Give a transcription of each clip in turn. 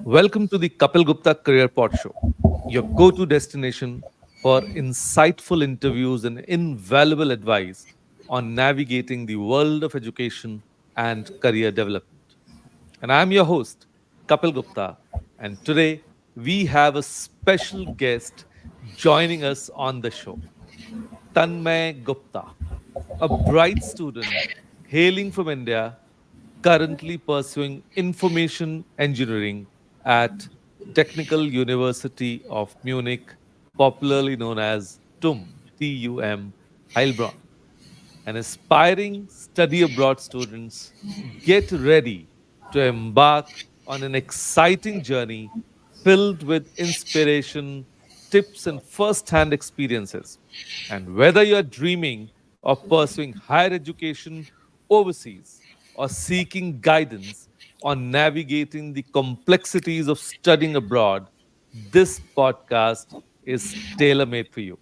Welcome to the Kapeel Gupta Career Podshow, your go to destination for insightful interviews and invaluable advice on navigating the world of education and career development. And I'm your host, Kapeel Gupta, and today we have a special guest joining us on the show, Tnmay Gupta, a bright student hailing from India, currently pursuing information engineering at Technical University of Munich, popularly known as TUM, Heilbronn. And aspiring study abroad students, get ready to embark on an exciting journey filled with inspiration, tips, and first hand experiences. And whether you're dreaming of pursuing higher education overseas or seeking guidance on navigating the complexities of studying abroad, this podcast is tailor made for you.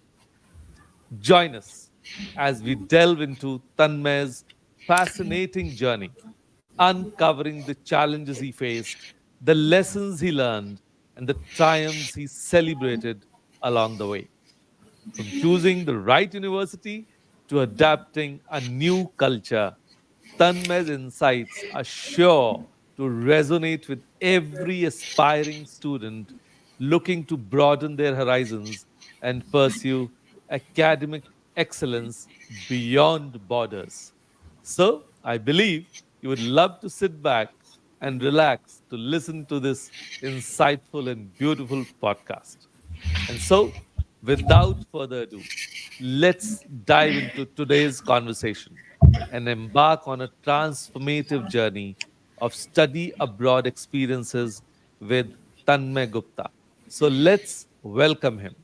Join us as we delve into Tanmay's fascinating journey, uncovering the challenges he faced, the lessons he learned, and the triumphs he celebrated along the way. From choosing the right university to adapting a new culture, Tanmay's insights are sure to resonate with every aspiring student looking to broaden their horizons and pursue academic excellence beyond borders. So, I believe you would love to sit back and relax to listen to this insightful and beautiful podcast. And so, without further ado, let's dive into today's conversation and embark on a transformative journey of study abroad experiences with Tanmay Gupta. So, let's welcome him.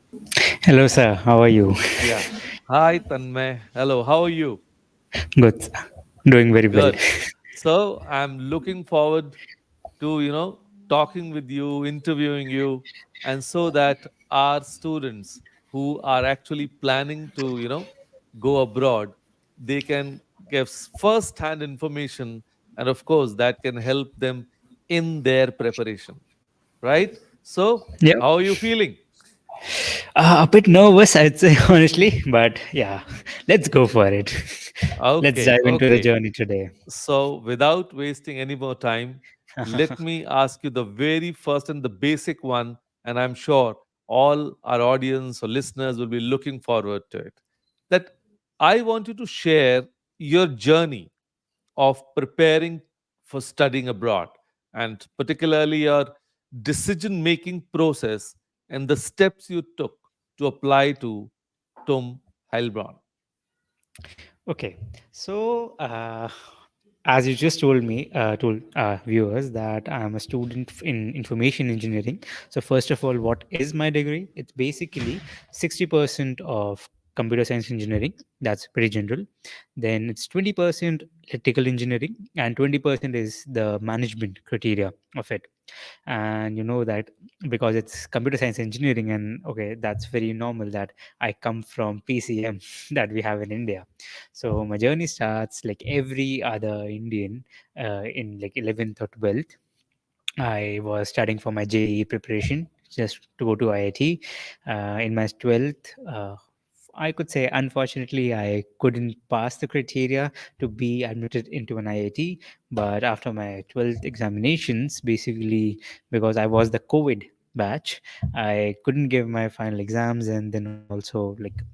Hello, sir. How are you? Yeah. Hi, Tanmay. Hello. How are you? Good, sir. Doing very well. Good. So, I'm looking forward to talking with you, interviewing you, and so that our students who are actually planning to go abroad, they can give first hand information, and of course that can help them in their preparation, right? So Yep. how are you feeling? A bit nervous, I'd say, honestly, but yeah, let's go for it. Let's Okay, dive into the okay. journey today. So, without wasting any more time, let me ask you the very first and the basic one, and I'm sure all our audience or listeners will be looking forward to it. That I want you to share your journey of preparing for studying abroad, and particularly your decision making process and the steps you took to apply to TUM Heilbronn. Okay, so as you just told viewers that I'm a student in information engineering. So first of all, what is my degree? It's basically 60% of computer science engineering. That's pretty general. Then it's 20% electrical engineering, and 20% is the management criteria of it. And you know that because it's computer science engineering, and okay, that's very normal that I come from PCM that we have in India. So my journey starts like every other Indian in like 11th or 12th. I was studying for my JEE preparation just to go to IIT. In my 12th, I could say unfortunately I couldn't pass the criteria to be admitted into an IIT. But after my 12th examinations, basically because I was the COVID batch, I couldn't give my final exams, and then also like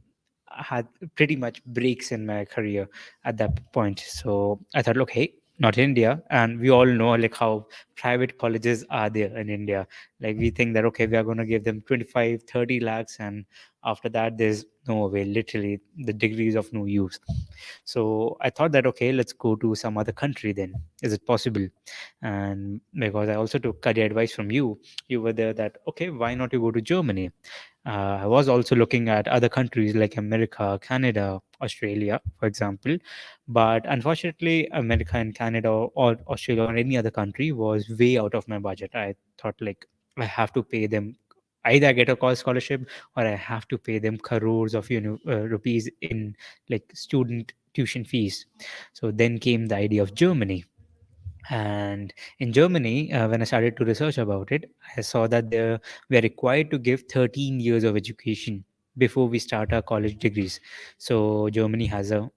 I had pretty much breaks in my career at that point. So I thought, look, hey, not India. And we all know like how private colleges are there in India. Like we think that, okay, we are going to give them 25, 30 lakhs. And after that, there's no way, literally, the degrees of no use. So I thought that, okay, let's go to some other country then. Is it possible? And because I also took career advice from you, you were there that, okay, why not you go to Germany? I was also looking at other countries like America, Canada, Australia, for example. But unfortunately, America and Canada or Australia or any other country was way out of my budget. I thought like I have to pay them, either I get a college scholarship or I have to pay them crores of rupees in like student tuition fees. So then came the idea of Germany. And in Germany, when I started to research about it, I saw that we are required to give 13 years of education before we start our college degrees. So Germany has a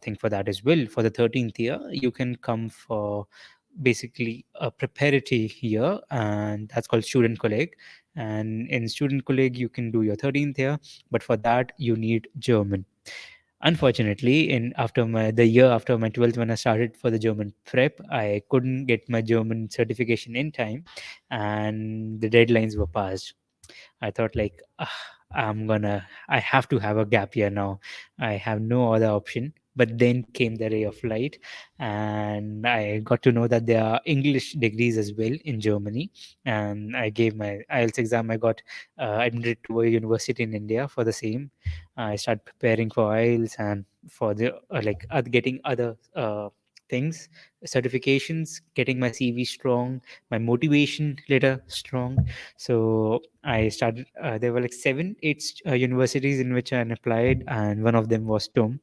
thing for that as well. For the 13th year, you can come for basically a preparatory year, and that's called student colleague. And in student colleague, you can do your 13th year, but for that you need German. Unfortunately, in after my the year after my 12th, when I started for the German prep, I couldn't get my German certification in time, and the deadlines were passed. I thought like, I have to have a gap year now. I have no other option. But then came the ray of light, and I got to know that there are English degrees as well in Germany. And I gave my IELTS exam. I got admitted to a university in India for the same. I started preparing for IELTS and for the getting other things, certifications, getting my CV strong, my motivation letter strong. So I started. There were like seven, eight universities in which I applied, and one of them was TUM.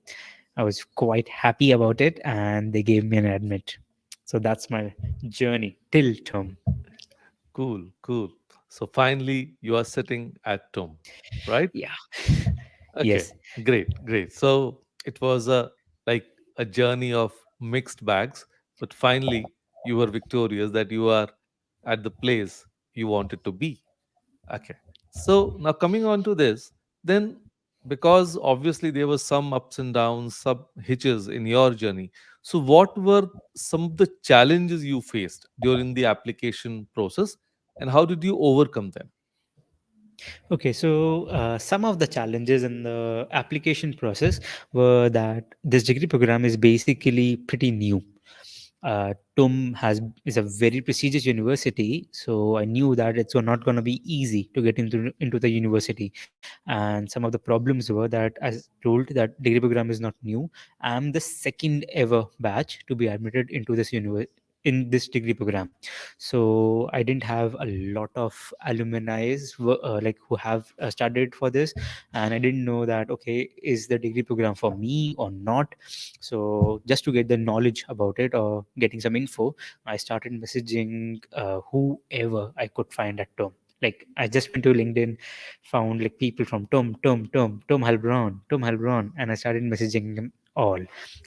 I was quite happy about it, and they gave me an admit. So that's my journey till TUM. Cool, cool. So finally, you are sitting at home, right? Yeah. Okay, Yes. great, great. So it was a like a journey of mixed bags, but finally you were victorious that you are at the place you wanted to be. Okay. So now coming on to this, then because obviously there were some ups and downs, some hitches in your journey. So what were some of the challenges you faced during the application process and how did you overcome them? Okay, so some of the challenges in the application process were that this degree program is basically pretty new. TUM is a very prestigious university, so I knew that it's not going to be easy to get into the university. And some of the problems were that, as told, that degree program is not new. I'm the second ever batch to be admitted into in this degree program. So I didn't have a lot of alumni who have studied for this, and I didn't know that okay, is the degree program for me or not. So just to get the knowledge about it or getting some info, I started messaging whoever I could find at TUM. Like I just went to LinkedIn, found like people from TUM Heilbronn, and I started messaging them all.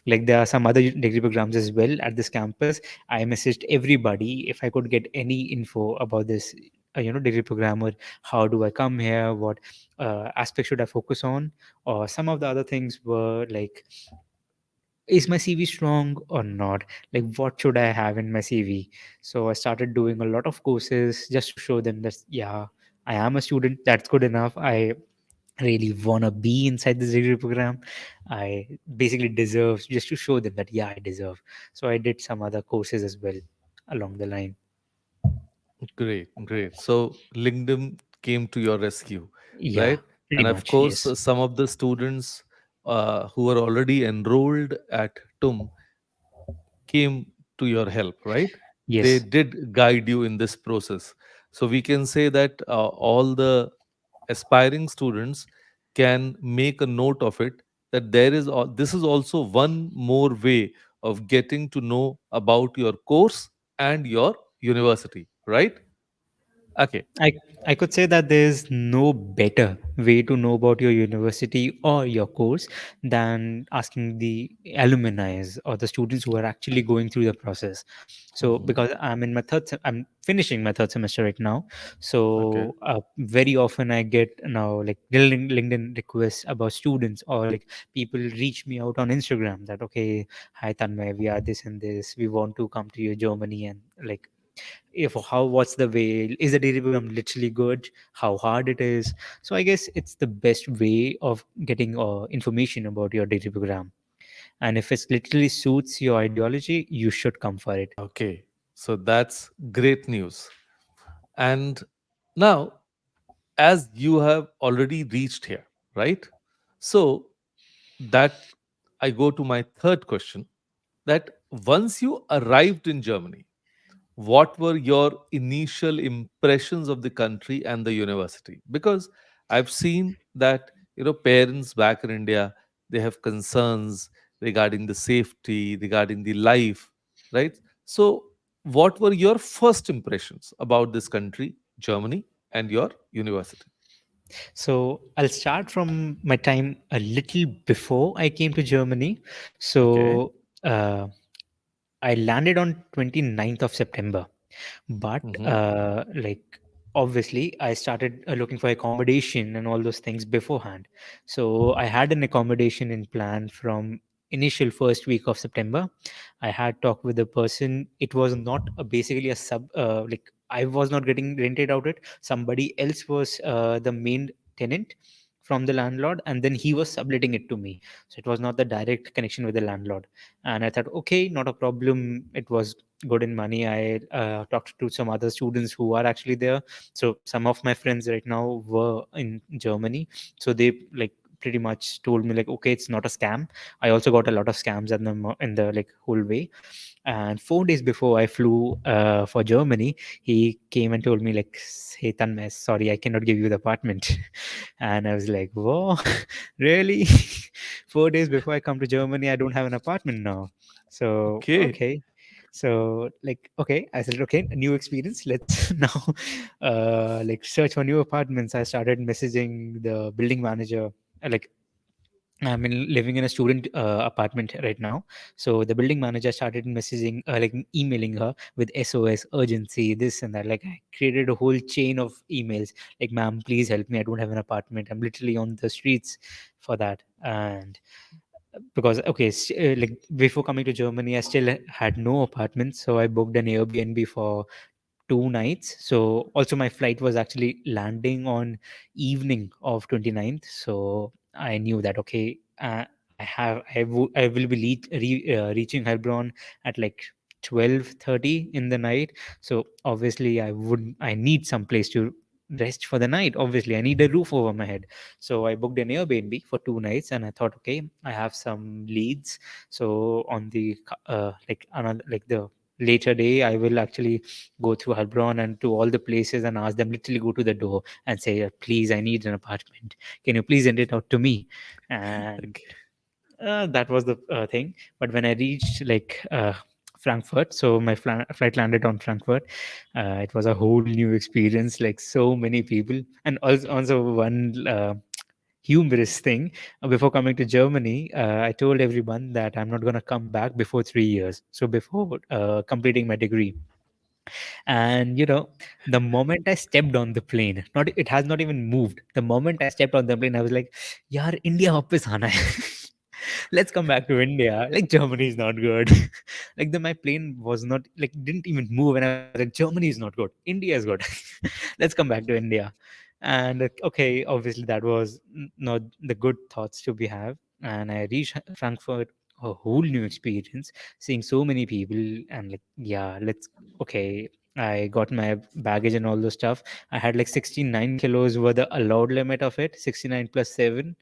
Like there are some other degree programs as well at this campus. I messaged everybody if I could get any info about this, degree program, or how do I come here, what aspect should I focus on, or some of the other things were like, is my CV strong or not? Like, what should I have in my CV? So I started doing a lot of courses just to show them that, yeah, I am a student. That's good enough. I really want to be inside this degree program. I basically deserve, just to show them that, yeah, I deserve. So I did some other courses as well along the line. Great, great. So LinkedIn came to your rescue, Yeah, right? pretty And of much. course, Yes. some of the students who were already enrolled at TUM came to your help, right? They Yes. did guide you in this process. So we can say that all the aspiring students can make a note of it that this is also one more way of getting to know about your course and your university, right? Okay. I, I could say that there's no better way to know about your university or your course than asking the alumni or the students who are actually going through the process. So, Mhm. because I'm finishing my third semester right now. Okay. So, very often I get now like LinkedIn requests about students, or like people reach me out on Instagram that, okay, hi Tanmay, we are this and this. We want to come to your Germany, and like, if how what's the way, is the degree program literally good, how hard it is. So I guess it's the best way of getting information about your degree program, and if it literally suits your ideology, you should come for it. Okay. So that's great news. And now, as you have already reached here, right? So that I go to my third question that once you arrived in Germany, what were your initial impressions of the country and the university? Because I've seen that parents back in India, they have concerns regarding the safety, regarding the life, right? So what were your first impressions about this country, Germany, and your university? So I'll start from my time a little before I came to Germany. Okay. So uh, I landed on 29th of September, but Mm-hmm. like obviously I started looking for accommodation and all those things beforehand. So I had an accommodation in plan from initial first week of September. I had talked with the person. It was not basically a sub like I was not getting rented out it. Somebody else was the main tenant from the landlord, and then he was subletting it to me. So it was not the direct connection with the landlord. And I thought, okay, not a problem. It was good in money. I talked to some other students who are actually there. So some of my friends right now were in Germany, so they like pretty much told me like, okay, it's not a scam. I also got a lot of scams in the like whole way. And 4 days before I flew for Germany, he came and told me like, hey Tanmay, sorry, I cannot give you the apartment. And I was like, whoa, really? 4 days before I come to Germany, I don't have an apartment now. So Okay. okay. So like okay, I said okay, a new experience. Let's now like search for new apartments. I started messaging the building manager. Like I'm living in a student apartment right now. So the building manager started messaging, like emailing her with SOS, urgency, this and that. Like I created a whole chain of emails. Like, ma'am, please help me. I don't have an apartment. I'm literally on the streets for that. And because okay, like before coming to Germany, I still had no apartment, so I booked an Airbnb for 2 nights. So also my flight was actually landing on evening of 29th. So I knew that okay, I will be reaching Heilbronn at like 12:30 in the night. So obviously I need some place to rest for the night. Obviously I need a roof over my head. So I booked an Airbnb for 2 nights, and I thought okay, I have some leads. So on the like another like the later day, I will actually go through Heilbronn and to all the places and ask them, literally go to the door and say, please, I need an apartment. Can you please rent it out to me? And Okay. that was the thing. But when I reached like Frankfurt, so my flight landed on Frankfurt. It was a whole new experience, like so many people. And also one humorous thing. Before coming to Germany, I told everyone that I'm not going to come back before 3 years. So before completing my degree. And the moment I stepped on the plane, not it has not even moved. The moment I stepped on the plane, I was like, "Yaar, India वापस आना है." Let's come back to India. Like Germany is not good. Like my plane was not like didn't even move, and I was like, Germany is not good. India is good. Let's come back to India. And okay, obviously that was not the good thoughts to be have. And I reached Frankfurt, a whole new experience, seeing so many people, and like yeah, let's okay. I got my baggage and all those stuff. I had like 69 kilos were the allowed limit of it, 69 plus 7.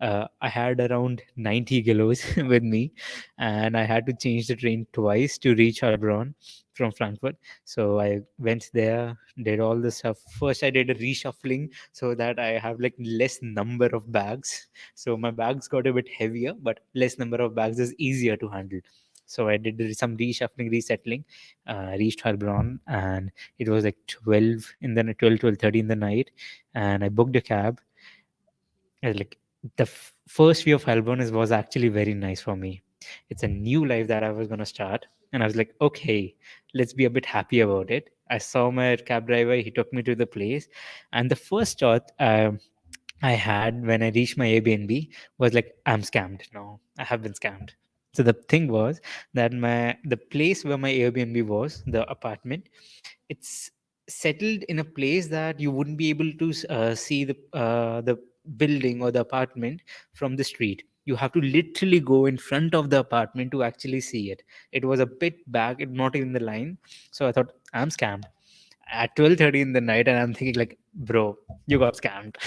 I had around 90 kilos with me, and I had to change the train twice to reach Heilbronn from Frankfurt. So I went there, did all the stuff. First, I did a reshuffling so that I have like less number of bags. So my bags got a bit heavier, but less number of bags is easier to handle. So I did some reshuffling, resettling, reached Heilbronn, and it was like 12 in the 12:30 in the night, and I booked a cab. Like the first view of Heilbronn was actually very nice for me. It's a new life that I was gonna start, and I was like, okay, let's be a bit happy about it. I saw my cab driver; he took me to the place, and the first thought I had when I reached my Airbnb was like, I'm scammed. No, I have been scammed. So the thing was that the place where my Airbnb was, the apartment, it's settled in a place that you wouldn't be able to see the building or the apartment from the street. You have to literally go in front of the apartment to actually see it. It was a bit back, not in the line. So I thought, I'm scammed at 12:30 in the night, and I'm thinking like, bro, you got scammed.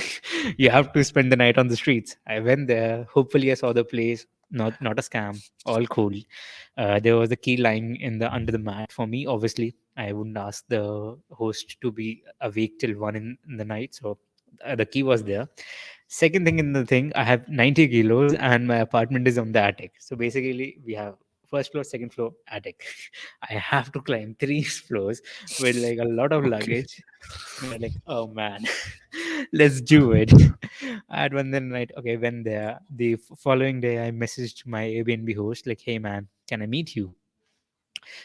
You have to spend the night on the streets. I went there. Hopefully I saw the place. Not a scam. All cool. There was a key lying in the under the mat for me. Obviously I wouldn't ask the host to be awake till 1 in the night. So the key was there. Second thing in the thing, I have 90 kilos and my apartment is on the attic. So basically we have first floor, second floor, attic. I have to climb three floors with like a lot of Okay. luggage. And I'm like, oh man, let's do it. At one then night, okay, when there, the following day, I messaged my Airbnb host like, hey man, can I meet you?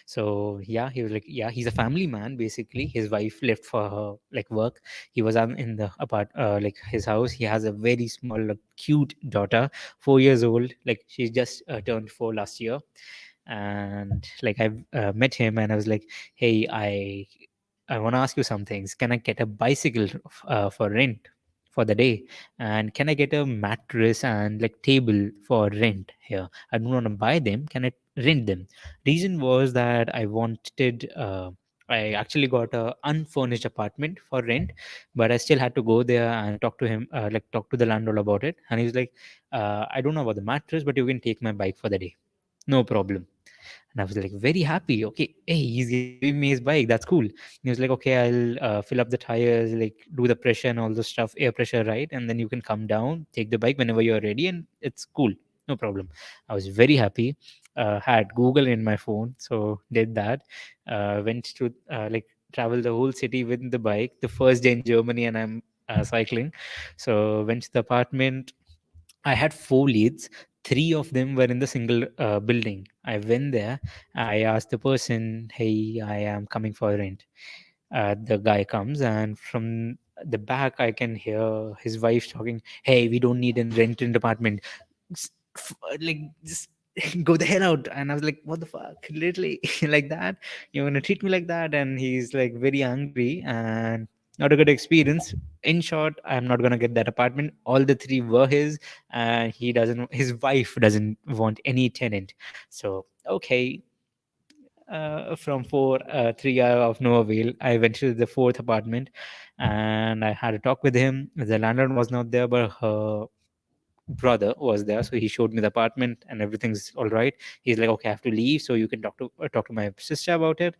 So yeah, he was like, yeah, he's a family man basically. His wife left for her like work. He was in the like his house. He has a very small, like, cute daughter, 4 years old. Like she just turned 4 last year, and like I met him, and I was like, hey, I want to ask you some things. Can I get a bicycle for rent for the day? And can I get a mattress and like table for rent here? I don't want to buy them. Can I rent them? Reason was that I wanted. I actually got a unfurnished apartment for rent, but I still had to go there and talk to him, like talk to the landlord about it. And he was like, "I don't know about the mattress, but you can take my bike for the day, no problem." And I was like very happy. Okay, hey, he's giving me his bike. That's cool. And he was like, okay, I'll fill up the tires, like do the pressure and all the stuff, air pressure, right? And then you can come down, take the bike whenever you're ready, and it's cool, no problem. I was very happy. Had Google in my phone, so did that. Went to like travel the whole city with the bike. The first day in Germany, and I'm cycling. So went to the apartment. I had four leads. Three of them were in the single building. I went there. I asked the person, "Hey, I am coming for rent." The guy comes, and from the back, I can hear his wife talking, "Hey, we don't need a rented apartment. Like just go the hell out." And I was like, what the fuck, literally, like that, you're gonna treat me like that? And he's like very angry, and not a good experience. In short, I'm not gonna get that apartment. All the three were his, and his wife doesn't want any tenant. So okay, from four, 3 hour of no avail. I went to the fourth apartment, and I had a talk with him. The landlord was not there, but her brother was there, so he showed me the apartment and everything's all right. He's like, okay, I have to leave, so you can talk to my sister about it.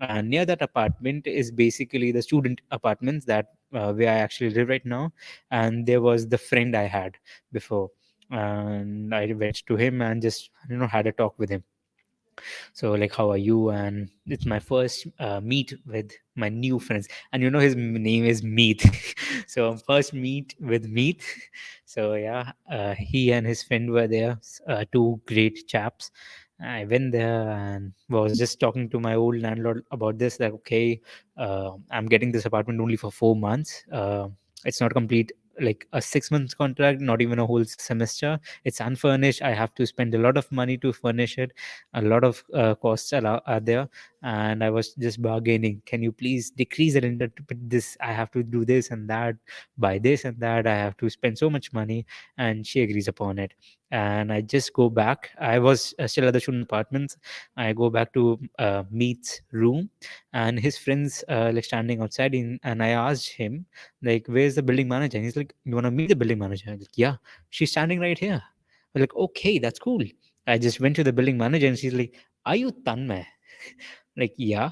And near that apartment is basically the student apartments that where I actually live right now. And there was the friend I had before, and I went to him and just had a talk with him. So like, how are you? And it's my first meet with my new friends, and his name is Meet. So first meet with Meet. So yeah, he and his friend were there, two great chaps. I went there and was just talking to my old landlord about this, like, okay, I'm getting this apartment only for 4 months. It's not complete, like a 6 months contract, not even a whole semester. It's unfurnished. I have to spend a lot of money to furnish it. A lot of costs are there. And I was just bargaining, can you please decrease it into this? I have to do this and that, buy this and that, I have to spend so much money. And she agrees upon it. And I just go back. I was still at the student apartments. I go back to Meet's room, and his friends like standing outside and I asked him, like, where's the building manager? And he's like, you want to meet the building manager? I'm like, yeah, she's standing right here. I'm like, okay, that's cool. I just went to the building manager, and she's like, "Are you Tanmay?" Like, yeah.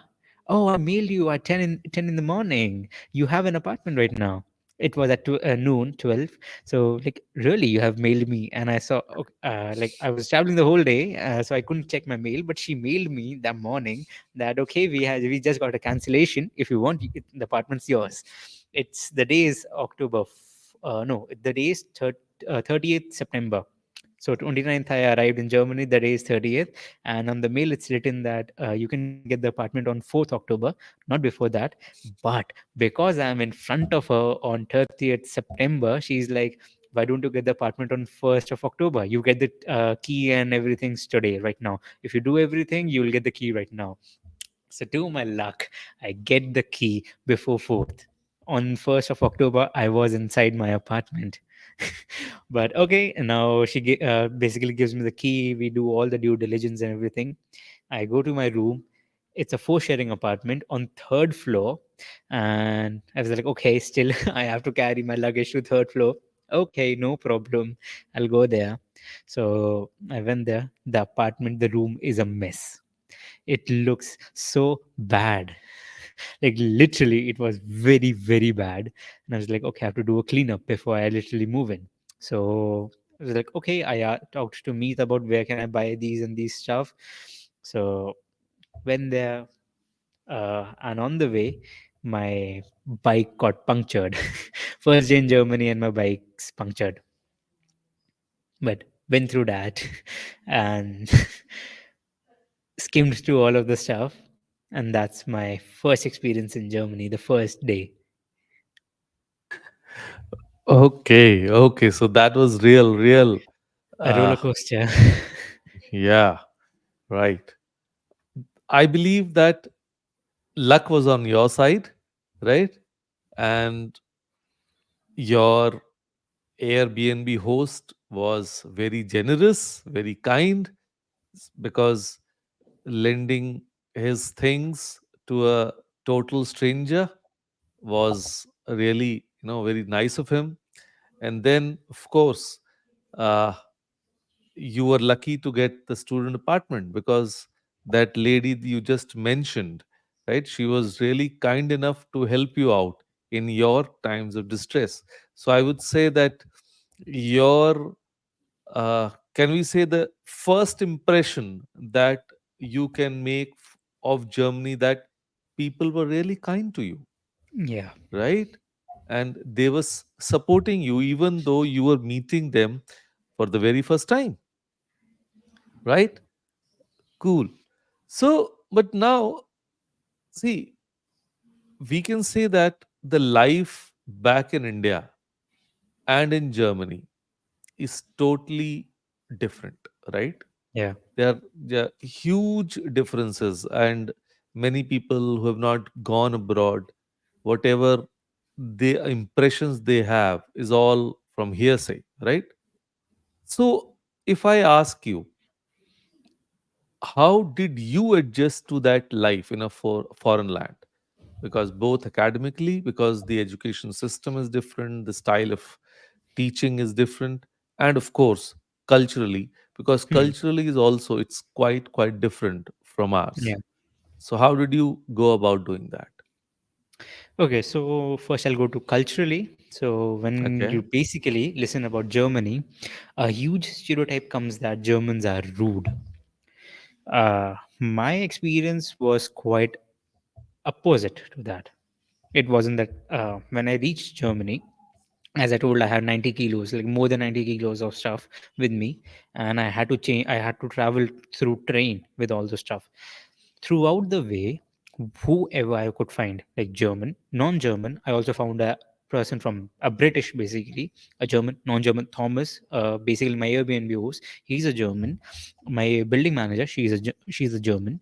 Oh, I mailed you at 10 in the morning. You have an apartment right now. It was at noon, 12. So, like, really, you have mailed me. And I saw, like, I was traveling the whole day, so I couldn't check my mail. But she mailed me that morning that, okay, we just got a cancellation. If you want, the apartment's yours. It's the day is October. No, the day is 30th September. So 29th, I arrived in Germany. The day is 30th, and on the mail it's written that you can get the apartment on 4th October, not before that. But because I'm in front of her on 30th September, she's like, "Why don't you get the apartment on 1st of October? You get the key and everything's today, right now. If you do everything, you'll get the key right now." So to my luck, I get the key before 4th. On 1st of October, I was inside my apartment. But okay, now she basically gives me the key. We do all the due diligence and everything. I go to my room. It's a four sharing apartment on third floor. And I was like, okay, still I have to carry my luggage to third floor. Okay, no problem. I'll go there. So I went there. The apartment, the room is a mess. It looks so bad. Like literally, it was very, very bad. And I was like, okay, I have to do a cleanup before I literally move in. So it was like, okay, I talked to Meet about where can I buy these and these stuff. So went there, and on the way, my bike got punctured. First day in Germany, and my bike's punctured. But went through that and skimmed through all of the stuff. And that's my first experience in Germany, the first day. Okay, okay. So that was real, real. A Uh, roller coaster. yeah, right. I believe that luck was on your side, right? And your Airbnb host was very generous, very kind, because lending his things to a total stranger was really, very nice of him. And then, of course, uh, you were lucky to get the student apartment because that lady you just mentioned, right? She was really kind enough to help you out in your times of distress. So I would say that your, can we say, the first impression that you can make of Germany, that people were really kind to you, Yeah. right? And they were supporting you even though you were meeting them for the very first time, right? Cool. So, but now, see, we can say that the life back in India and in Germany is totally different, right? Yeah. There are huge differences, and many people who have not gone abroad, whatever the impressions they have is all from hearsay, right? So, if I ask you, how did you adjust to that life in a foreign land? Because both academically, because the education system is different, the style of teaching is different, and of course culturally, because Hmm. culturally is also, it's quite different from ours. Yeah. So how did you go about doing that? Okay, so first I'll go to culturally. So when Okay. you basically listen about Germany, a huge stereotype comes that Germans are rude. My experience was quite opposite to that. It wasn't that when I reached Germany, as I told, I had 90 kilos, like more than 90 kilos of stuff with me, and I had to change. I had to travel through train with all the stuff. Throughout the way, whoever I could find, like German, non-German, I also found a person from a British, basically a German, non-German. Thomas, basically my Airbnb host, he's a German. My building manager, she's a German.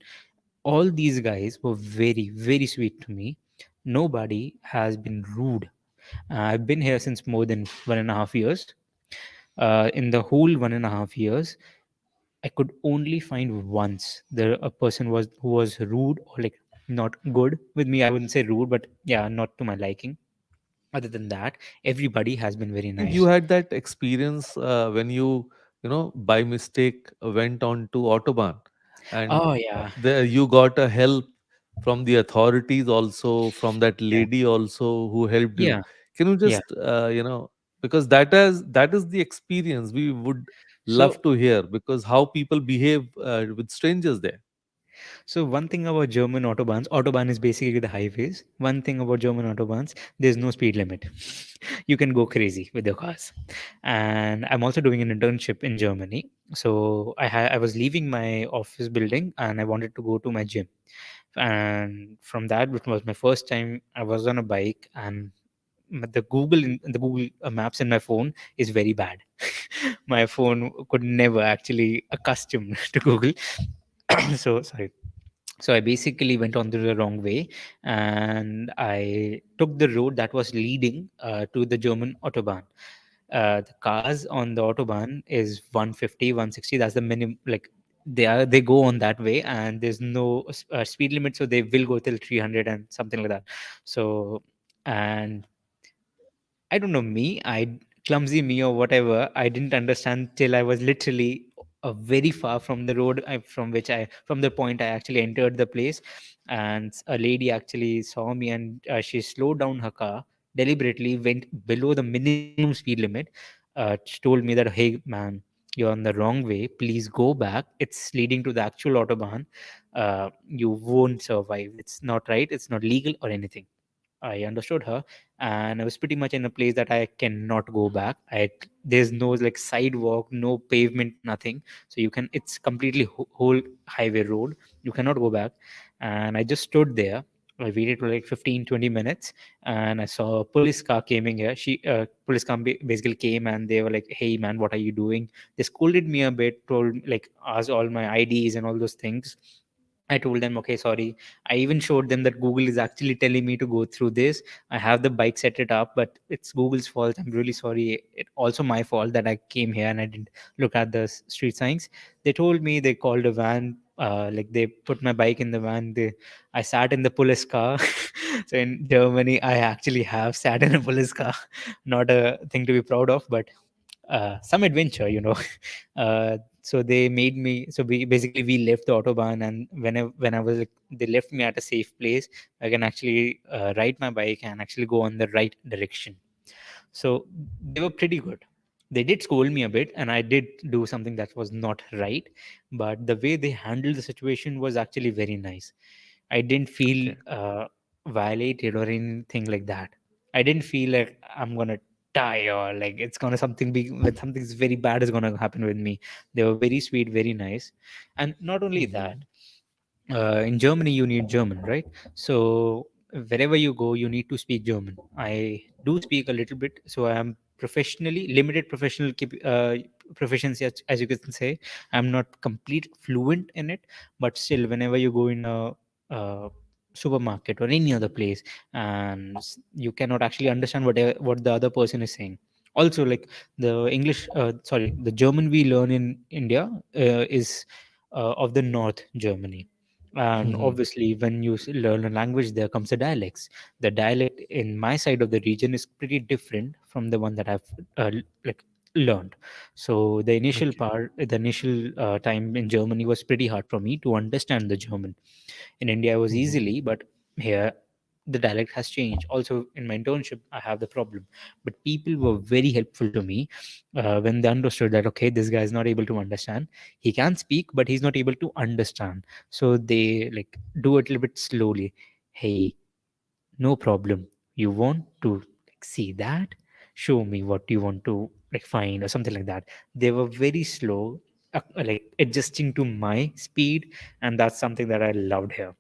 All these guys were very, very sweet to me. Nobody has been rude. I've been here since more than 1.5 years. In the whole 1.5 years, I could only find once there a person was who was rude or like not good with me. I wouldn't say rude, but yeah, not to my liking. Other than that, everybody has been very You nice. had that experience when you by mistake went on to autobahn, and Oh yeah, there you got a help from the authorities, also from that yeah, lady also who helped you. yeah, Can you yeah. just because that is the experience we would love So to hear, because how people behave with strangers there. So one thing about German autobahns, autobahn is basically the highways. One thing about German autobahns, there's no speed limit. You can go crazy with your cars. And I'm also doing an internship in Germany. So I was leaving my office building and I wanted to go to my gym. And from that, which was my first time, I was on a bike and the Google Maps in my phone is very bad. My phone could never actually accustom to Google. So sorry, so I basically went on the wrong way and I took the road that was leading to the German autobahn. The cars on the autobahn is 150, 160. That's the minimum. Like they go on that way, and there's no speed limit, so they will go till 300 and something like that. So and I don't know, me, clumsy me or whatever. I didn't understand till I was literally very far from the road from the point I actually entered the place, and a lady actually saw me and she slowed down her car deliberately, went below the minimum speed limit. she told me that, hey man, you're on the wrong way, please go back, it's leading to the actual autobahn. You won't survive, it's not right, it's not legal or anything. I understood her, and I was pretty much in a place that I cannot go back. There's no like sidewalk, no pavement, nothing. So you can, it's completely whole highway road. You cannot go back. And I just stood there. I waited for like 15-20 minutes, and I saw a police car coming here. Police car basically came, and they were like, "Hey man, what are you doing?" They scolded me a bit, told like asked all my IDs and all those things. I told them, okay, sorry. I even showed them that Google is actually telling me to go through this. I have the bike set it up, but it's Google's fault. I'm really sorry. It also my fault that I came here and I didn't look at the street signs. They told me, they called a van. Like they put my bike in the van. I sat in the police car. So in Germany, I actually have sat in a police car. Not a thing to be proud of, but some adventure, you know. So they made me. So we left the autobahn, and when I was like, they left me at a safe place. I can actually ride my bike and actually go on the right direction. So they were pretty good. They did scold me a bit, and I did do something that was not right. But the way they handled the situation was actually very nice. I didn't feel Okay. violated or anything like that. I didn't feel like I'm gonna die or like it's gonna something big, with something very bad is gonna happen with me. They were very sweet, very nice, and not only that, Hmm. in Germany, you need German, right? So wherever you go, you need to speak German. I do speak a little bit, so I am professionally limited professional proficiency, as you can say. I'm not complete fluent in it, but still, whenever you go in a uh, supermarket or any other place, and you cannot actually understand what the other person is saying. Also, like the German we learn in India is of the North Germany, and Hmm. obviously when you learn a language, there comes the dialects. The dialect in my side of the region is pretty different from the one that I've like learned. So Okay. the initial time in Germany was pretty hard for me to understand the German. In India I was Hmm. easily, but here the dialect has changed. Also in my internship I have the problem, but people were very helpful to me when they understood that, okay, this guy is not able to understand. He can speak, but he's not able to understand. So they like do it a little bit slowly. Hey, no problem, you want to like see that, show me what you want to like find or something like that. They were very slow, like adjusting to my speed, and that's something that I loved here.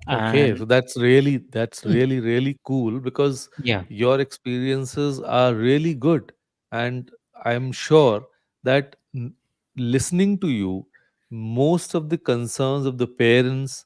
Okay, And so that's really really cool because yeah, your experiences are really good, and I'm sure that listening to you, most of the concerns of the parents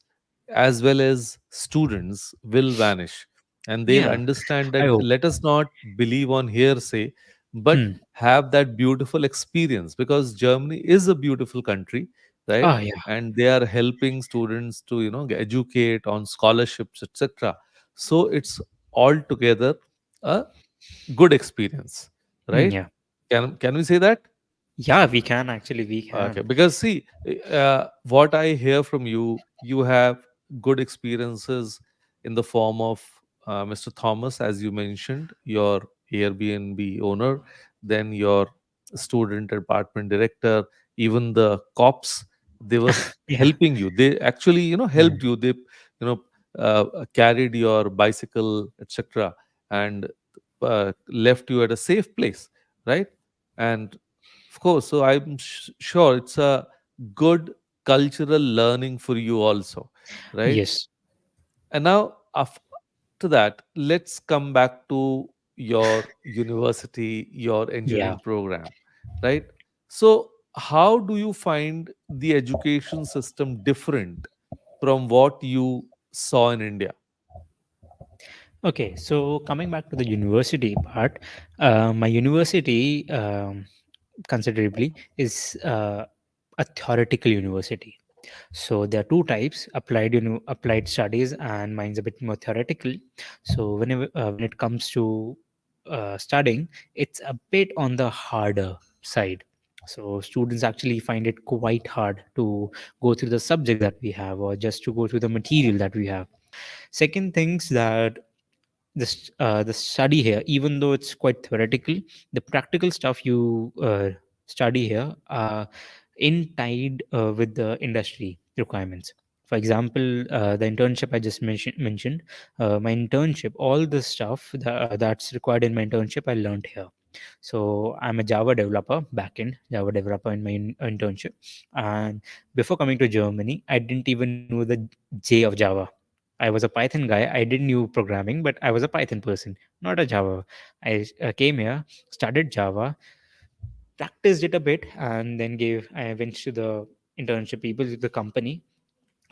as well as students will vanish, and they'll yeah, understand I that hope. let us not believe on hearsay, but Hmm. have that beautiful experience because Germany is a beautiful country, right? Oh yeah. And they are helping students to educate on scholarships, etc. So it's altogether a good experience, Mm, right? yeah. Can we say that? Yeah, we can actually, we Okay, can. because see, what I hear from you, you have good experiences in the form of Mr. Thomas, as you mentioned, your Airbnb owner, then your student apartment director, even the cops, they were Yeah. helping you. They actually, Yeah. helped you. They, carried your bicycle, etc., and left you at a safe place, right? And of course, so I'm sure it's a good cultural learning for you also, right? Yes. And now, after that, let's come back to your university, your Yeah. engineering program, right? So, how do you find the education system different from what you saw in India? Okay, so coming back to the university part, my university considerably is a theoretical university. So there are two types: applied studies, and mine's a bit more theoretical. So when it comes to studying, it's a bit on the harder side. So students actually find it quite hard to go through the subject that we have, or just to go through the material that we have. Second things that the study here, even though it's quite theoretical, the practical stuff you study here in tied with the industry requirements. For example, the internship I just mentioned, my internship, all the stuff that's required in my internship, I learned here. So I'm a Java developer, backend Java developer in my internship. And before coming to Germany, I didn't even know the J of Java. I was a Python guy. I didn't knew programming, but I was a Python person, not a Java. I came here, studied Java, practiced it a bit, and then gave. I went to the internship people with the company.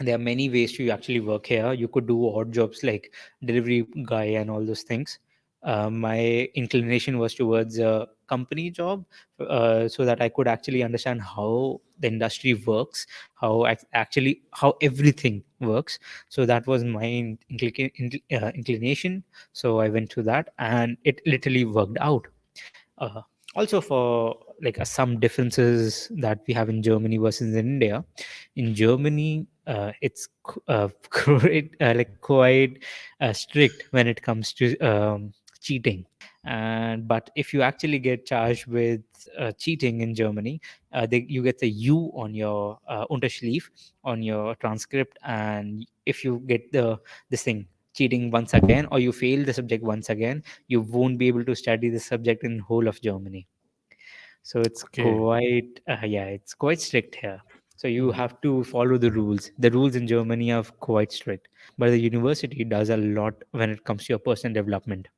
There are many ways to actually work here. You could do odd jobs like delivery guy and all those things. My inclination was towards a company job, so that I could actually understand how the industry works, actually how everything works. So that was my inclination. So I went to that, and it literally worked out. uh, Also, for like some differences that we have in Germany versus in India. In Germany, it's quite strict when it comes to cheating. And but if you actually get charged with cheating in Germany, you get the U on your Unterschrift, on your transcript. And if you get this thing, cheating once again, or you fail the subject once again, you won't be able to study the subject in whole of Germany. So it's Okay. quite yeah, it's quite strict here. So you Hmm. have to follow the rules. The rules in Germany are quite strict, but the university does a lot when it comes to your personal development.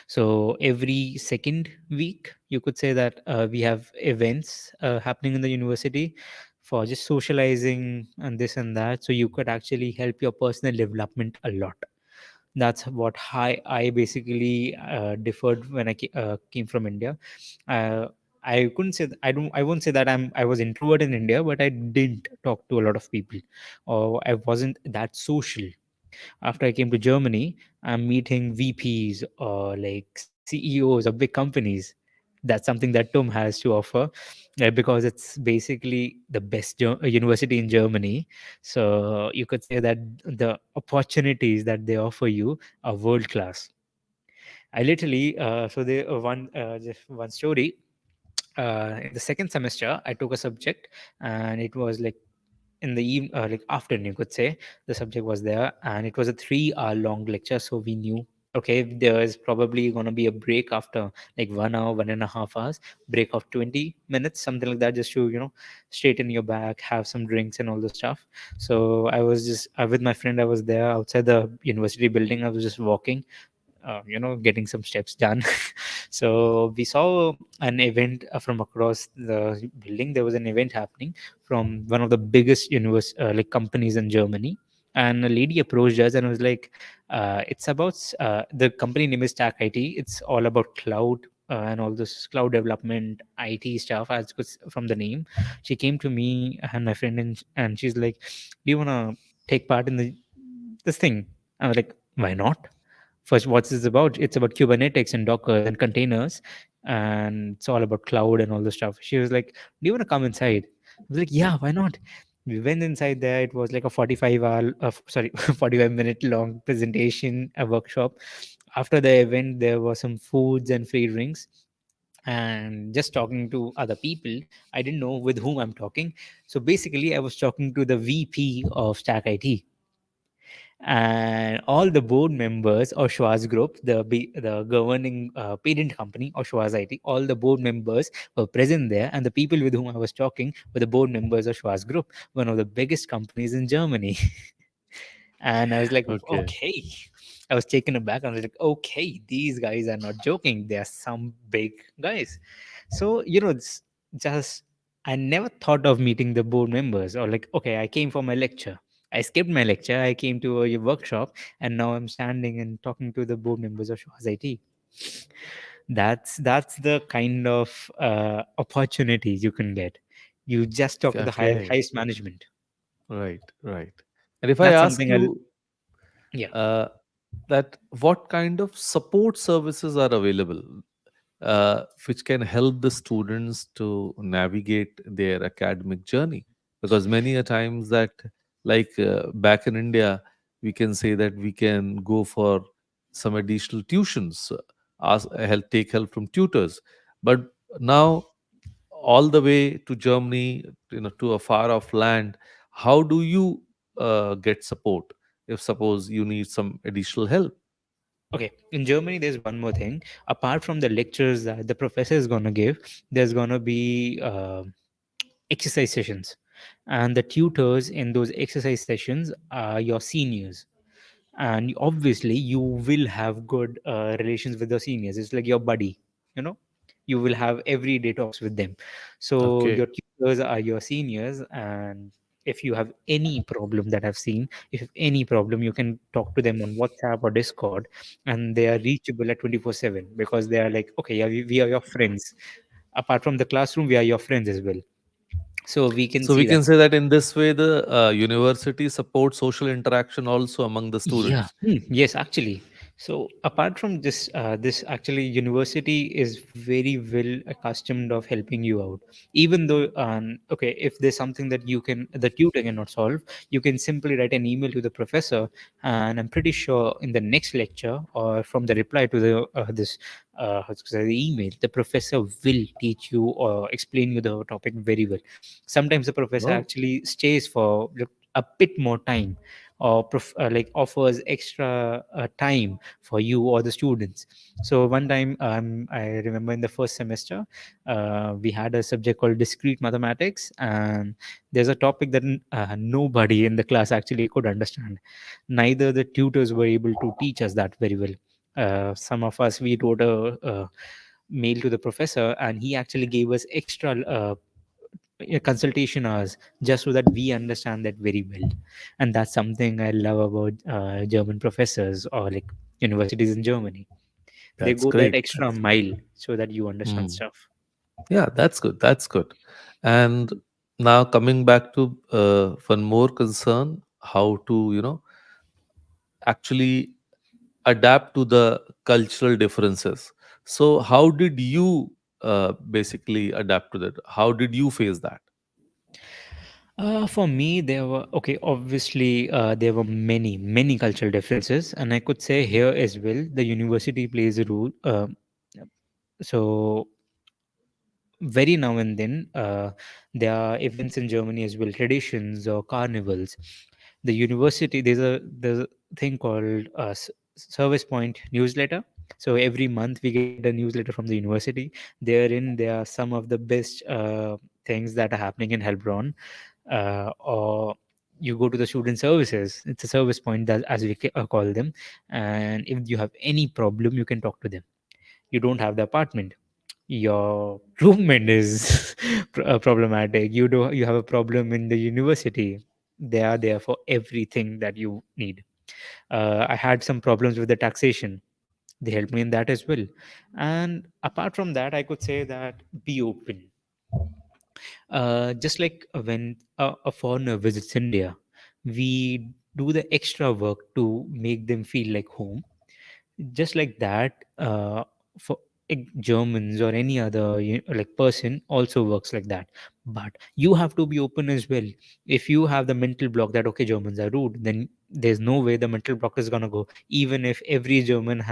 So every second week, you could say that we have events happening in the university for just socializing and this and that. So you could actually help your personal development a lot. That's what I basically differed when came from India. uh, I couldn't say I won't say that I was introvert in India, but I didn't talk to a lot of people, or I wasn't that social. After I came to Germany, I'm meeting VPs or like CEOs of big companies. That's something that TUM has to offer, because it's basically the best university in Germany. So you could say that the opportunities that they offer you are world class. I literally, so they just one story. In the second semester, I took a subject, and it was like in the like afternoon, you could say. The subject was there, and it was a 3 hour long lecture. So we knew, okay, there is probably going to be a break after like 1 hour, 1.5 hours, break of 20 minutes, something like that, just to straighten your back, have some drinks and all the stuff. So I was just with my friend. I was there outside the university building. I was just walking, getting some steps done. So we saw an event from across the building. There was an event happening from one of the biggest like companies in Germany. And a lady approached us and was like, it's about the company name is Stack IT. It's all about cloud, and all this cloud development IT stuff, as from the name. She came to me and my friend, and she's like, do you want to take part in this thing? I was like, why not? First, what's this about? It's about Kubernetes and Docker and containers, and it's all about cloud and all the stuff. She was like, do you want to come inside? I was like, yeah, why not? We went inside there. It was like a 45 hour, 45-minute long presentation, a workshop. After the event, there was some foods and free drinks. And just talking to other people, I didn't know with whom I'm talking. So basically, I was talking to the VP of Stack IT, and all the board members of Schwarz Group, the governing parent company of Schwarz IT, all the board members were present there, and the people with whom I was talking were the board members of Schwarz Group, one of the biggest companies in Germany. And I was like, Okay. okay. I was taken aback. I was like, okay, these guys are not joking. They are some big guys. So, it's just, I never thought of meeting the board members, or like, okay, I came for my lecture. I skipped my lecture. I came to a workshop, and now I'm standing and talking to the board members of Shawaz IT. That's the kind of opportunities you can get. You just talk to the Okay. highest management. Right. Right. And if I That's ask something I'll, you yeah. uh, that what kind of support services are available, which can help the students to navigate their academic journey, because many a times that, like back in India, we can say that we can go for some additional tuitions, help, take help from tutors. But now, all the way to Germany, to a far off land, how do you get support if suppose you need some additional help? Okay, in Germany, there's one more thing. Apart from the lectures that the professor is going to give, there's going to be exercise sessions. And the tutors in those exercise sessions are your seniors. And obviously, you will have good relations with the seniors. It's like your buddy, you know? You will have everyday talks with them. So Okay. your tutors are your seniors. And if you have any problem that I've seen, if you have any problem, you can talk to them on WhatsApp or Discord, and they are reachable at 24/7 because they are like, okay, yeah, we are your friends. Apart from the classroom, we are your friends as well. So we can So we see that. can say that in this way, the university supports social interaction also among the Yeah. students. Yes, actually. So apart from this, this actually university is very well accustomed of helping you out. Even though, okay, if there's something that the tutor cannot solve, you can simply write an email to the professor, and I'm pretty sure in the next lecture or from the reply to the this how to say, the email, the professor will teach you or explain you the topic very well. Sometimes the professor Oh, actually stays for a bit more time, or like offers extra time for you or the students. So one time, I remember in the first semester, we had a subject called discrete mathematics, and there's a topic that nobody in the class actually could understand. Neither the tutors were able to teach us that very well. Some of us, we wrote a mail to the professor, and he actually gave us extra consultation hours just so that we understand that very well. And that's something I love about German professors or like universities in Germany. They that's go that great. extra mile so that you understand Mm. stuff. Yeah, that's good. That's good. And now coming back to one more concern, how to, actually adapt to the cultural differences. So, how did you basically adapt to that? How did you face that? For me, there were okay. Obviously, there were many cultural differences, and I could say here as well, the university plays a role. So very now and then, there are events in Germany as well, traditions or carnivals. The university, there's a thing called service point newsletter. So every month we get a newsletter from the university. Therein there are some of the best things that are happening in Heilbronn. Or you go to the student services, it's a service point that, as we call them, and if you have any problem, you can talk to them. You don't have the apartment, your roommate is problematic, you have a problem in the university, they are there for everything that you need. I had some problems with the taxation, they helped me in that as well. And apart from that, I could say that be open. Just like when a foreigner visits India, we do the extra work to make them feel like home. Just like that, for Germans or any other like person also works like that. But you have to be open as well. If you have the mental block that okay, Germans are rude, then there's no way the mental block is gonna go, even if every German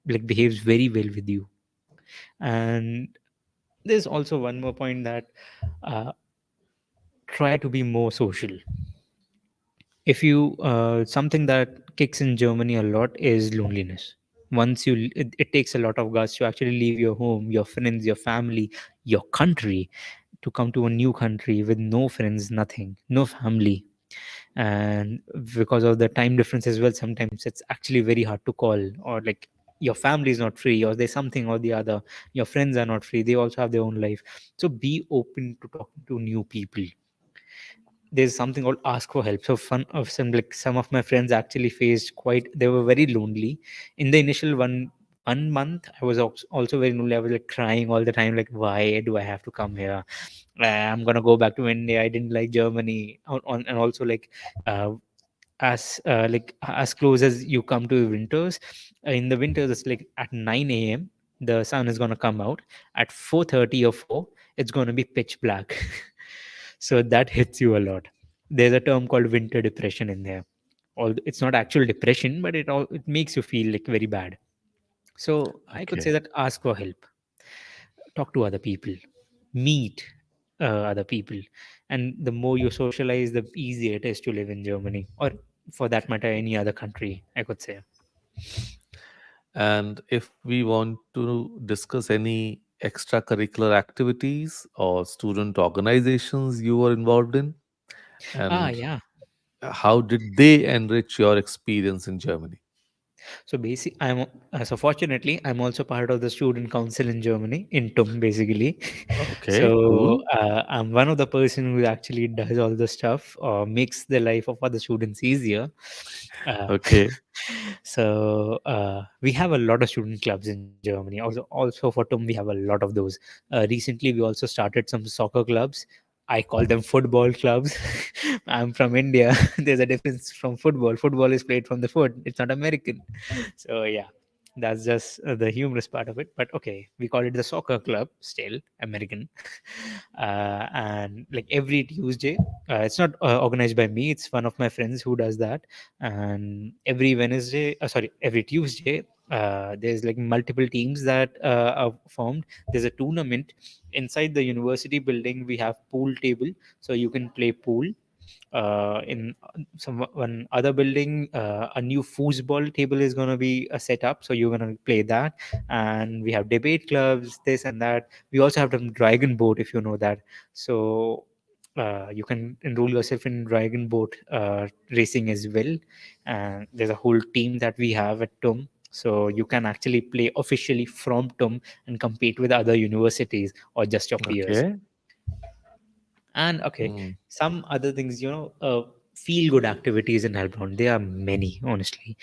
like behaves very well with you. And there's also one more point that uh, try to be more social. If you something that kicks in Germany a lot is loneliness. Once it takes a lot of guts to actually leave your home, your friends, your family, your country, to come to a new country with no friends, nothing, no family. And because of the time difference as well, sometimes it's actually very hard to call, or like your family is not free, or there's something or the other, your friends are not free, they also have their own life. So be open to talking to new people. There's something called ask for help. So fun of some of my friends actually faced quite, they were very lonely in the initial one month. I was also very lonely. I was like crying all the time, like why do I have to come here? I'm gonna go back to India. I didn't like Germany. And also like as close as you come to the winters, in the winters it's like at 9 a.m. the sun is gonna come out. At 4:30 or 4, it's gonna be pitch black. So that hits you a lot. There's a term called winter depression in there. All it's not actual depression, but it makes you feel like very bad. So I could say Okay. that ask for help, talk to other people, meet other people, and the more you socialize, the easier it is to live in Germany, or for that matter, any other country. I could say. And if we want to discuss any extracurricular activities or student organizations you were involved in, Ah, and yeah. how did they enrich your experience in Germany? So basic, so fortunately, I'm also part of the student council in Germany in TUM basically. Okay, So cool. I'm one of the person who actually does all the stuff or makes the life of other students easier. Uh, Okay, so we have a lot of student clubs in Germany. Also for TUM, we have a lot of those. Recently, we also started some soccer clubs. I call them football clubs. I'm from India. There's a difference from football. Football is played from the foot. It's not American. So yeah, that's just the humorous part of it. But okay, we call it the soccer club. Still American. And like every Tuesday, it's not organized by me. It's one of my friends who does that. And every Wednesday, sorry, every Tuesday, there's like multiple teams that are formed. There's a tournament inside the university building. We have pool table, so you can play pool. In some one other building, a new foosball table is going to be set up, so you're going to play that. And we have debate clubs, this and that. We also have the dragon boat, if you know that. So you can enroll yourself in dragon boat racing as well. And there's a whole team that we have at TUM, so you can actually play officially from TUM and compete with other universities or just your peers. okay. And okay, Mm, some other things, feel good activities in Heilbronn. There are many, honestly.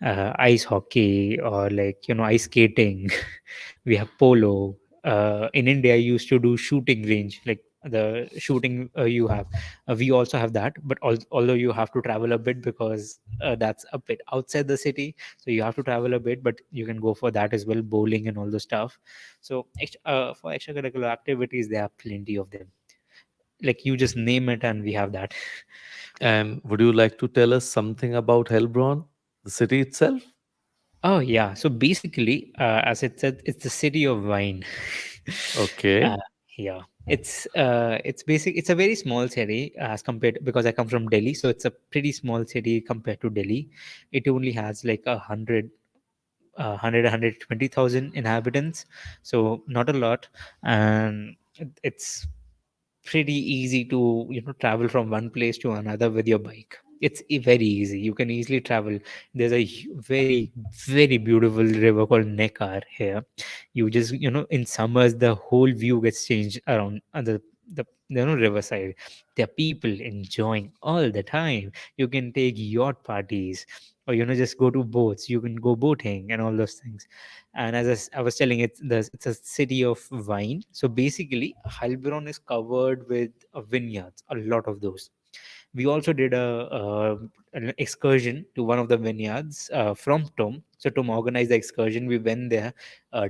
Ice hockey, or like, ice skating. We have polo. In India, I used to do shooting range, like the shooting you have. We also have that, but although you have to travel a bit because that's a bit outside the city, so you have to travel a bit, but you can go for that as well, bowling and all the stuff. So for extracurricular activities, there are plenty of them. Like you just name it and we have that. and would you like to tell us something about Heilbronn, the city itself? Oh yeah, so basically, as it said, it's the city of wine. uh, Okay, yeah, it's a very small city as compared, because I come from Delhi, so it's a pretty small city compared to Delhi. It only has like 120,000 inhabitants, so not a lot. And it's pretty easy to travel from one place to another with your bike. It's very easy, you can easily travel. There's a very very beautiful river called Neckar here. You just in summers the whole view gets changed around the riverside. There are people enjoying all the time. You can take yacht parties, or just go to boats, you can go boating and all those things. And as I was telling, it's a city of wine. So basically, Heilbronn is covered with vineyards, a lot of those. We also did an excursion to one of the vineyards from Tom. So Tom organized the excursion. We went there,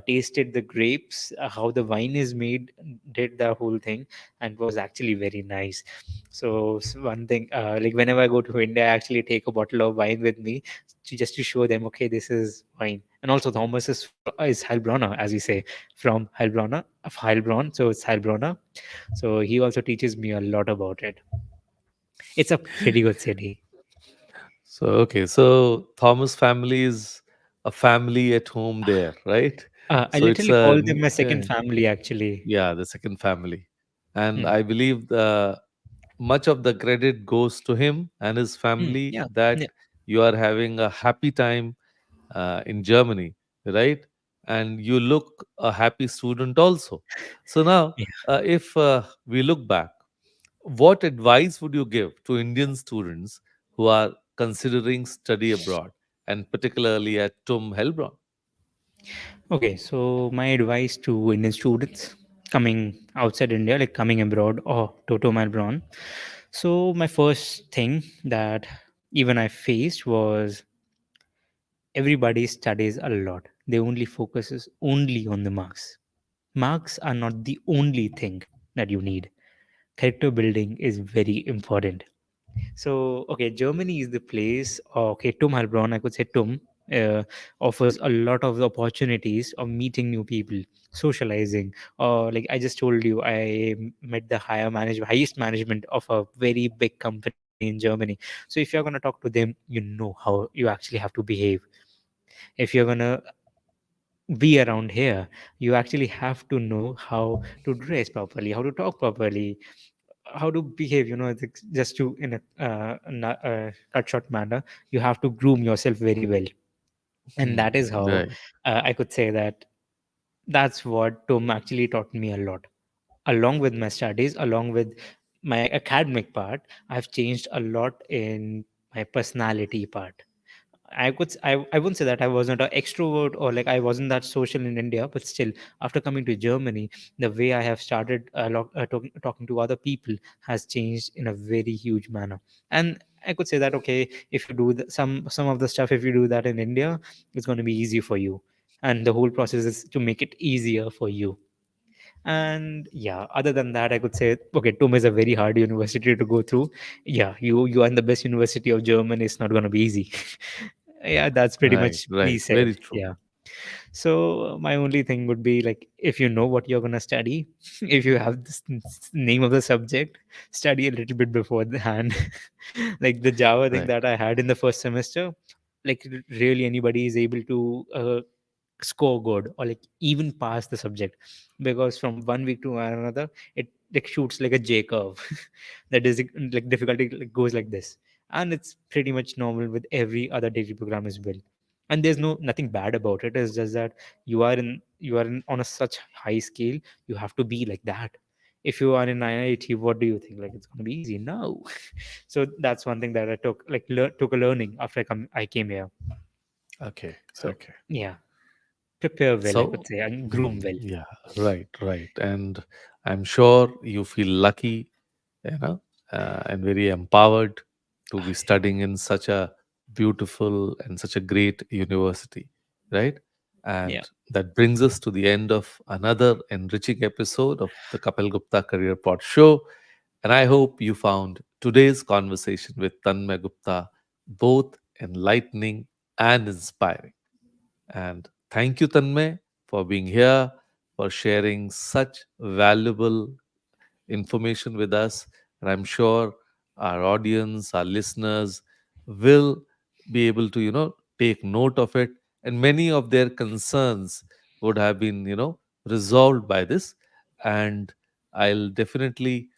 tasted the grapes, how the wine is made, did the whole thing, and it was actually very nice. So one thing, like whenever I go to India, I actually take a bottle of wine with me, just to show them, okay, this is wine. And also Thomas is Heilbronner, as we say, from Heilbronn. So it's Heilbronner. So he also teaches me a lot about it. It's a pretty good city. so okay, so Thomas family is a family at home there, right? I So it's literally a call them my second family, actually. yeah, the second family, and Hmm. I believe the much of the credit goes to him and his Hmm. family Yeah. that Yeah. you are having a happy time in Germany, right? And you look a happy student also. So now, Yeah. if we look back, what advice would you give to Indian students who are considering study abroad, and particularly at TUM Heilbronn? Okay. So my advice to Indian students coming outside India, like coming abroad or to Melbourne. So my first thing that even I faced was everybody studies a lot. They only focuses only on the marks. Marks are not the only thing that you need. Character building is very important. So, okay, Germany is the place. Okay, TUM Heilbronn, I could say TUM uh, offers a lot of the opportunities of meeting new people, socializing. Or like I just told you, met the highest management of a very big company in Germany. So if you're gonna talk to them, you know how you actually have to behave. If you're gonna be around here, you actually have to know how to dress properly, how to talk properly, how to behave, just to in a cut short manner, you have to groom yourself very well. And Hmm. that is how Right. I could say that that's what Tom actually taught me a lot. Along with my studies, along with my academic part, I've changed a lot in my personality part. I wouldn't say that I wasn't an extrovert or like I wasn't that social in India, but still, after coming to Germany, the way I have started talking to other people has changed in a very huge manner. And I could say that okay, if you do some of the stuff, if you do that in India, it's going to be easy for you, and the whole process is to make it easier for you. And yeah, other than that, I could say okay, TUM is a very hard university to go through. Yeah, you are in the best university of Germany, it's not going to be easy. Yeah, that's pretty Right. much Right. be said. Very true. Yeah. So my only thing would be like, if you know what you're going to study, if you have this name of the subject, study a little bit beforehand. Like the Java thing Right. that I had in the first semester, like really anybody is able to score good or like even pass the subject, because from one week to another it like shoots like a J curve. That is like difficulty like, goes like this, and it's pretty much normal with every other degree program as well. And there's nothing bad about it. It's just that you are in on a such high scale, you have to be like that. If you are in IIT, what do you think, like it's going to be easy? No. So that's one thing that I took like took a learning after I came here. Okay. So Okay. yeah, prepare well, I could So, say, and groom mhm, well. yeah, right, right. And I'm sure you feel lucky, you know, and very empowered to be studying in such a beautiful and such a great university, right? Yeah. And that brings us to the end of another enriching episode of the Kapeel Gupta Career Pod Show. And I hope you found today's conversation with Tanmay Gupta both enlightening and inspiring. And thank you, Tanmay, for being here, for sharing such valuable information with us. And I'm sure our audience, our listeners will be able to, take note of it. And many of their concerns would have been, resolved by this. And I'll definitely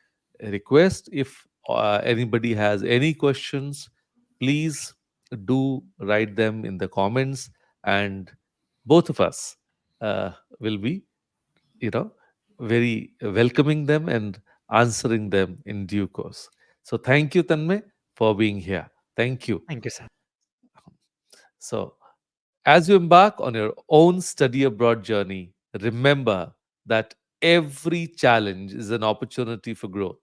request if anybody has any questions, please do write them in the comments. And both of us uh, will be, you know, very welcoming them and answering them in due course. So thank you, Tanmay, for being here. Thank you. Thank you, sir. So, as you embark on your own study abroad journey, remember that every challenge is an opportunity for growth,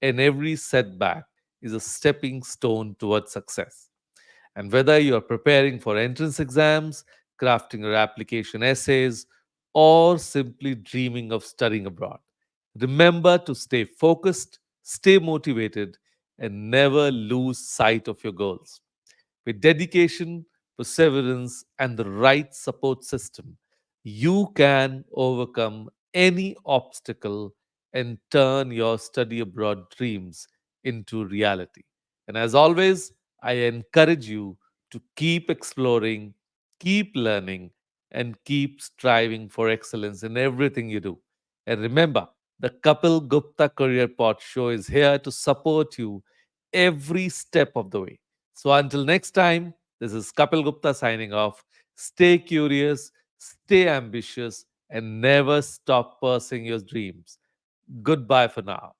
and every setback is a stepping stone towards success. And whether you are preparing for entrance exams, crafting your application essays, or simply dreaming of studying abroad, remember to stay focused, stay motivated, and never lose sight of your goals. With dedication, perseverance, and the right support system, you can overcome any obstacle and turn your study abroad dreams into reality. And as always, I encourage you to keep exploring, keep learning, and keep striving for excellence in everything you do. And remember, the Kapil Gupta Career Pod Show is here to support you every step of the way. So until next time, this is Kapil Gupta signing off. Stay curious, stay ambitious, and never stop pursuing your dreams. Goodbye for now.